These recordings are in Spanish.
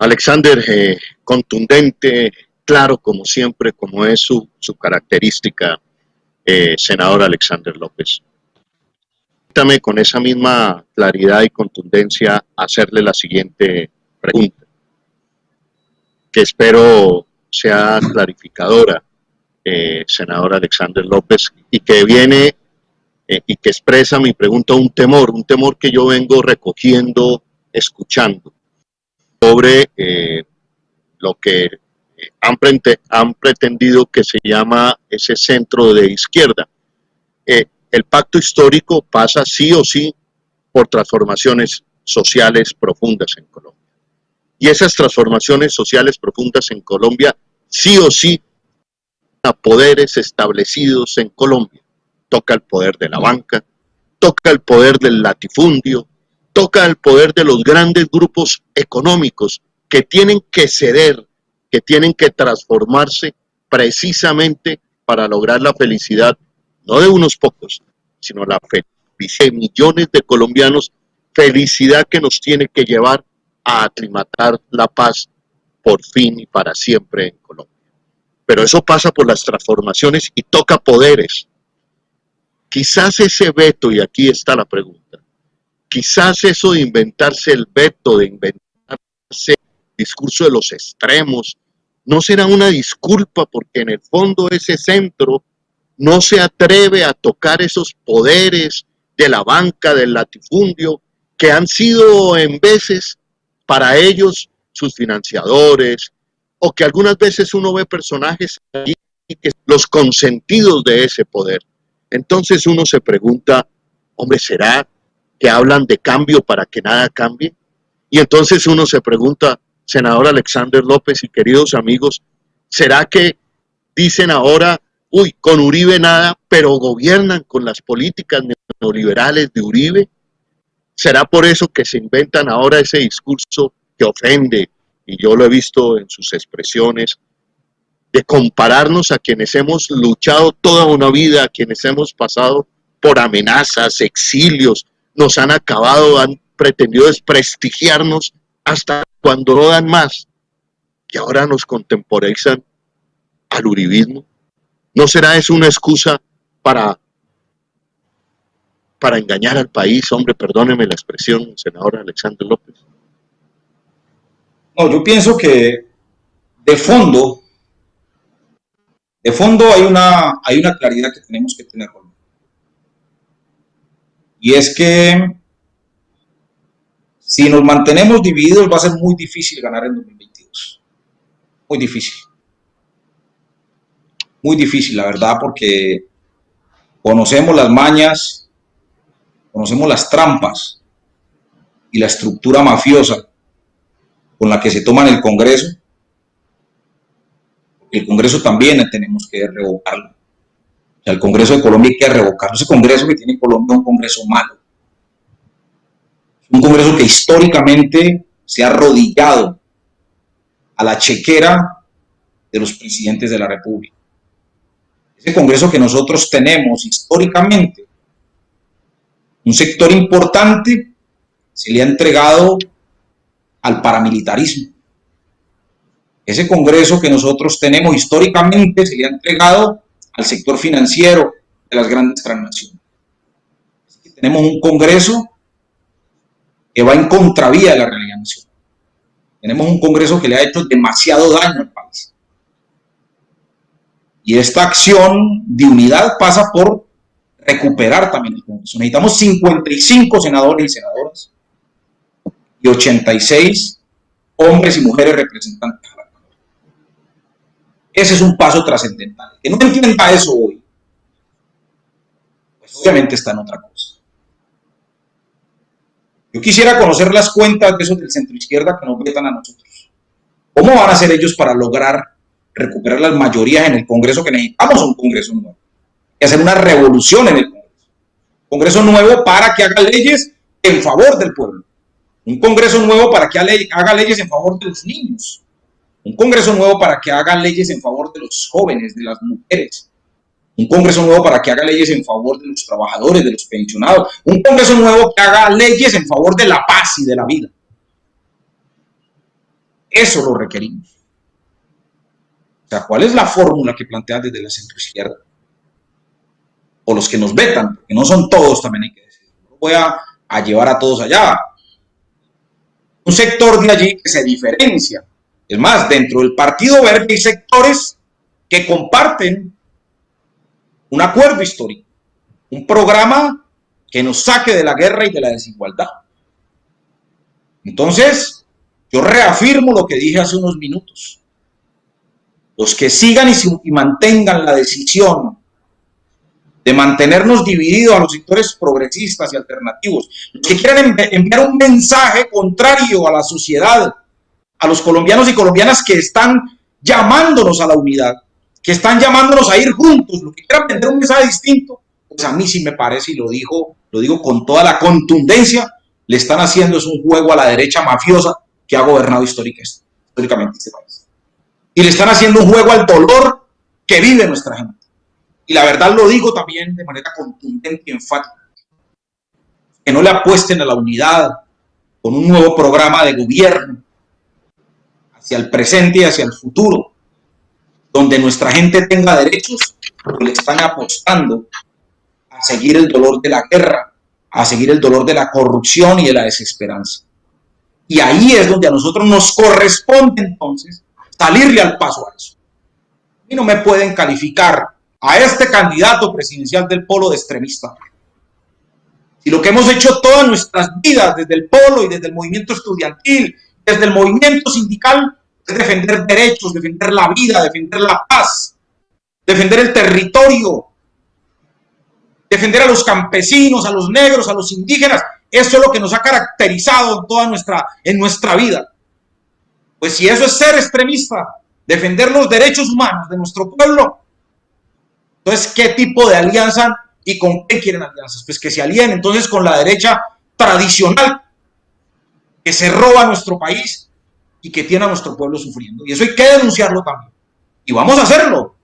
Alexander, contundente, claro como siempre, como es su característica, senador Alexander López. Permítame con esa misma claridad y contundencia hacerle la siguiente pregunta, que espero sea clarificadora, senador Alexander López, y que viene y que expresa mi pregunta un temor que yo vengo recogiendo, escuchando, sobre lo que han pretendido que se llama ese centro de izquierda. El pacto histórico pasa sí o sí por transformaciones sociales profundas en Colombia. Y esas transformaciones sociales profundas en Colombia sí o sí a poderes establecidos en Colombia. Toca el poder de la banca, toca el poder del latifundio, toca el poder de los grandes grupos económicos que tienen que ceder, que tienen que transformarse precisamente para lograr la felicidad, no de unos pocos, sino la felicidad de millones de colombianos, felicidad que nos tiene que llevar a aclimatar la paz por fin y para siempre en Colombia. Pero eso pasa por las transformaciones y toca poderes. Quizás ese veto, y aquí está la pregunta, quizás eso de inventarse el veto, de inventarse el discurso de los extremos, no será una disculpa porque en el fondo ese centro no se atreve a tocar esos poderes de la banca, del latifundio, que han sido en veces para ellos sus financiadores, o que algunas veces uno ve personajes allí que son los consentidos de ese poder. Entonces uno se pregunta, hombre, ¿será que hablan de cambio para que nada cambie? Y entonces uno se pregunta, senador Alexander López y queridos amigos, ¿será que dicen ahora, uy, con Uribe nada, pero gobiernan con las políticas neoliberales de Uribe? ¿Será por eso que se inventan ahora ese discurso que ofende, y yo lo he visto en sus expresiones, de compararnos a quienes hemos luchado toda una vida, a quienes hemos pasado por amenazas, exilios, nos han acabado, han pretendido desprestigiarnos hasta cuando no dan más, y ahora nos contemporizan al uribismo? ¿No será eso una excusa para engañar al país? Hombre, perdóneme la expresión, senador Alexander López. No, yo pienso que de fondo hay una claridad que tenemos que tener. Y es que si nos mantenemos divididos va a ser muy difícil ganar en 2022. Muy difícil. Muy difícil, la verdad, porque conocemos las mañas, conocemos las trampas y la estructura mafiosa con la que se toman el Congreso. El Congreso también tenemos que revocarlo. O sea, el Congreso de Colombia hay que revocarlo. Ese Congreso que tiene Colombia es un Congreso malo. Es un Congreso que históricamente se ha arrodillado a la chequera de los presidentes de la República. Ese Congreso que nosotros tenemos históricamente, un sector importante se le ha entregado al paramilitarismo. Ese Congreso que nosotros tenemos históricamente se le ha entregado al sector financiero de las grandes transnacionales. Tenemos un Congreso que va en contravía de la realidad nacional. Tenemos un Congreso que le ha hecho demasiado daño al país. Y esta acción de unidad pasa por recuperar también el Congreso. Necesitamos 55 senadores y senadoras y 86 hombres y mujeres representantes. Ese es un paso trascendental. Que no entienda eso hoy, pues obviamente está en otra cosa. Yo quisiera conocer las cuentas de esos del centro izquierda que nos vetan a nosotros. ¿Cómo van a hacer ellos para lograr recuperar las mayorías en el Congreso? Que necesitamos un Congreso nuevo. Y hacer una revolución en el Congreso. Un Congreso nuevo para que haga leyes en favor del pueblo. Un Congreso nuevo para que haga leyes en favor de los niños. Un Congreso nuevo para que haga leyes en favor de los jóvenes, de las mujeres. Un Congreso nuevo para que haga leyes en favor de los trabajadores, de los pensionados. Un Congreso nuevo que haga leyes en favor de la paz y de la vida. Eso lo requerimos. O sea, ¿cuál es la fórmula que plantean desde la centroizquierda? O los que nos vetan, porque no son todos, también hay que decir. No voy a llevar a todos allá. Un sector de allí que se diferencia. Es más, dentro del Partido Verde hay sectores que comparten un acuerdo histórico, un programa que nos saque de la guerra y de la desigualdad. Entonces, yo reafirmo lo que dije hace unos minutos. Los que sigan y mantengan la decisión de mantenernos divididos a los sectores progresistas y alternativos, los que quieran enviar un mensaje contrario a la sociedad, a los colombianos y colombianas que están llamándonos a la unidad, que están llamándonos a ir juntos, los que quieran vender un mensaje distinto, pues a mí sí me parece, y lo digo con toda la contundencia, le están haciendo es un juego a la derecha mafiosa que ha gobernado históricamente este país. Y le están haciendo un juego al dolor que vive nuestra gente. Y la verdad lo digo también de manera contundente y enfática. Que no le apuesten a la unidad con un nuevo programa de gobierno hacia el presente y hacia el futuro, donde nuestra gente tenga derechos, porque le están apostando a seguir el dolor de la guerra, a seguir el dolor de la corrupción y de la desesperanza. Y ahí es donde a nosotros nos corresponde entonces salirle al paso a eso. Y no me pueden calificar a este candidato presidencial del polo de extremista. Si lo que hemos hecho todas nuestras vidas, desde el polo y desde el movimiento estudiantil, desde el movimiento sindical, es defender derechos, defender la vida, defender la paz, defender el territorio, defender a los campesinos, a los negros, a los indígenas. Eso es lo que nos ha caracterizado en toda nuestra vida. Pues si eso es ser extremista, defender los derechos humanos de nuestro pueblo, entonces, ¿qué tipo de alianza y con qué quieren alianzas? Pues que se alíen entonces con la derecha tradicional que se roba a nuestro país y que tiene a nuestro pueblo sufriendo. Y eso hay que denunciarlo también. Y vamos a hacerlo.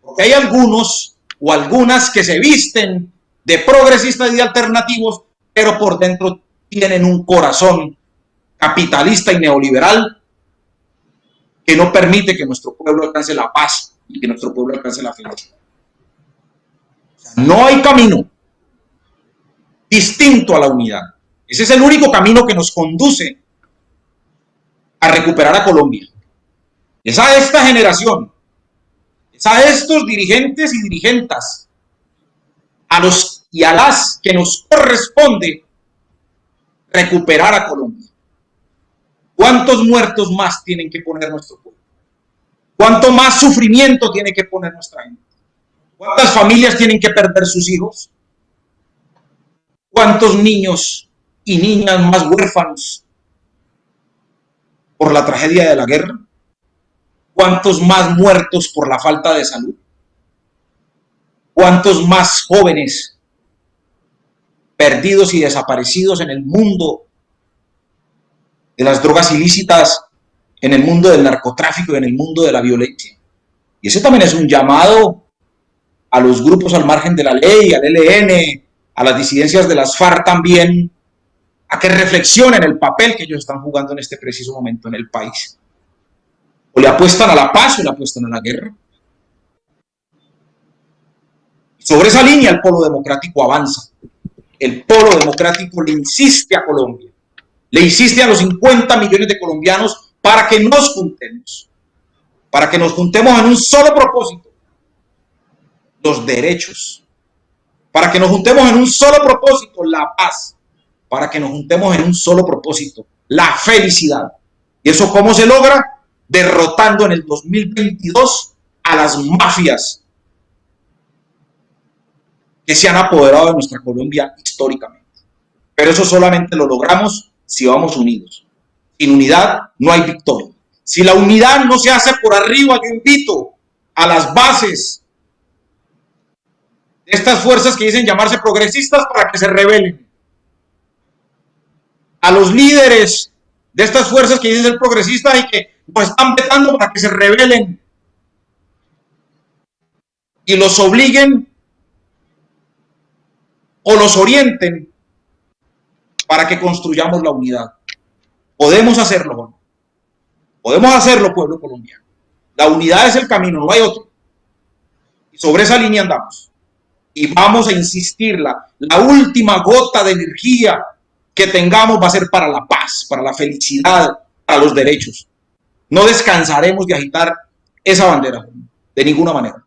Porque hay algunos o algunas que se visten de progresistas y de alternativos, pero por dentro tienen un corazón capitalista y neoliberal que no permite que nuestro pueblo alcance la paz y que nuestro pueblo alcance la felicidad. No hay camino distinto a la unidad. Ese es el único camino que nos conduce a recuperar a Colombia. Es a esta generación, es a estos dirigentes y dirigentas, a los y a las que nos corresponde recuperar a Colombia. ¿Cuántos muertos más tienen que poner nuestro pueblo? ¿Cuánto más sufrimiento tiene que poner nuestra gente? ¿Cuántas familias tienen que perder sus hijos? ¿Cuántos niños y niñas más huérfanos por la tragedia de la guerra? ¿Cuántos más muertos por la falta de salud? ¿Cuántos más jóvenes perdidos y desaparecidos en el mundo de las drogas ilícitas, en el mundo del narcotráfico y en el mundo de la violencia? Y ese también es un llamado a los grupos al margen de la ley, al ELN, a las disidencias de las FARC también, a que reflexionen el papel que ellos están jugando en este preciso momento en el país. O le apuestan a la paz o le apuestan a la guerra. Sobre esa línea el polo democrático avanza. El polo democrático le insiste a Colombia, le insiste a los 50 millones de colombianos para que nos juntemos en un solo propósito: los derechos, para que nos juntemos en un solo propósito: la paz, para que nos juntemos en un solo propósito: la felicidad. ¿Y eso cómo se logra? Derrotando en el 2022 a las mafias que se han apoderado de nuestra Colombia históricamente. Pero eso solamente lo logramos si vamos unidos. Sin unidad no hay victoria. Si la unidad no se hace por arriba, yo invito a las bases de estas fuerzas que dicen llamarse progresistas para que se rebelen. A los líderes de estas fuerzas que dicen ser progresistas y que nos están vetando para que se rebelen y los obliguen o los orienten para que construyamos la unidad. Podemos hacerlo, ¿no? Podemos hacerlo, pueblo colombiano. La unidad es el camino, no hay otro. Y sobre esa línea andamos. Y vamos a insistir, la última gota de energía que tengamos va a ser para la paz, para la felicidad, para los derechos. No descansaremos de agitar esa bandera, de ninguna manera.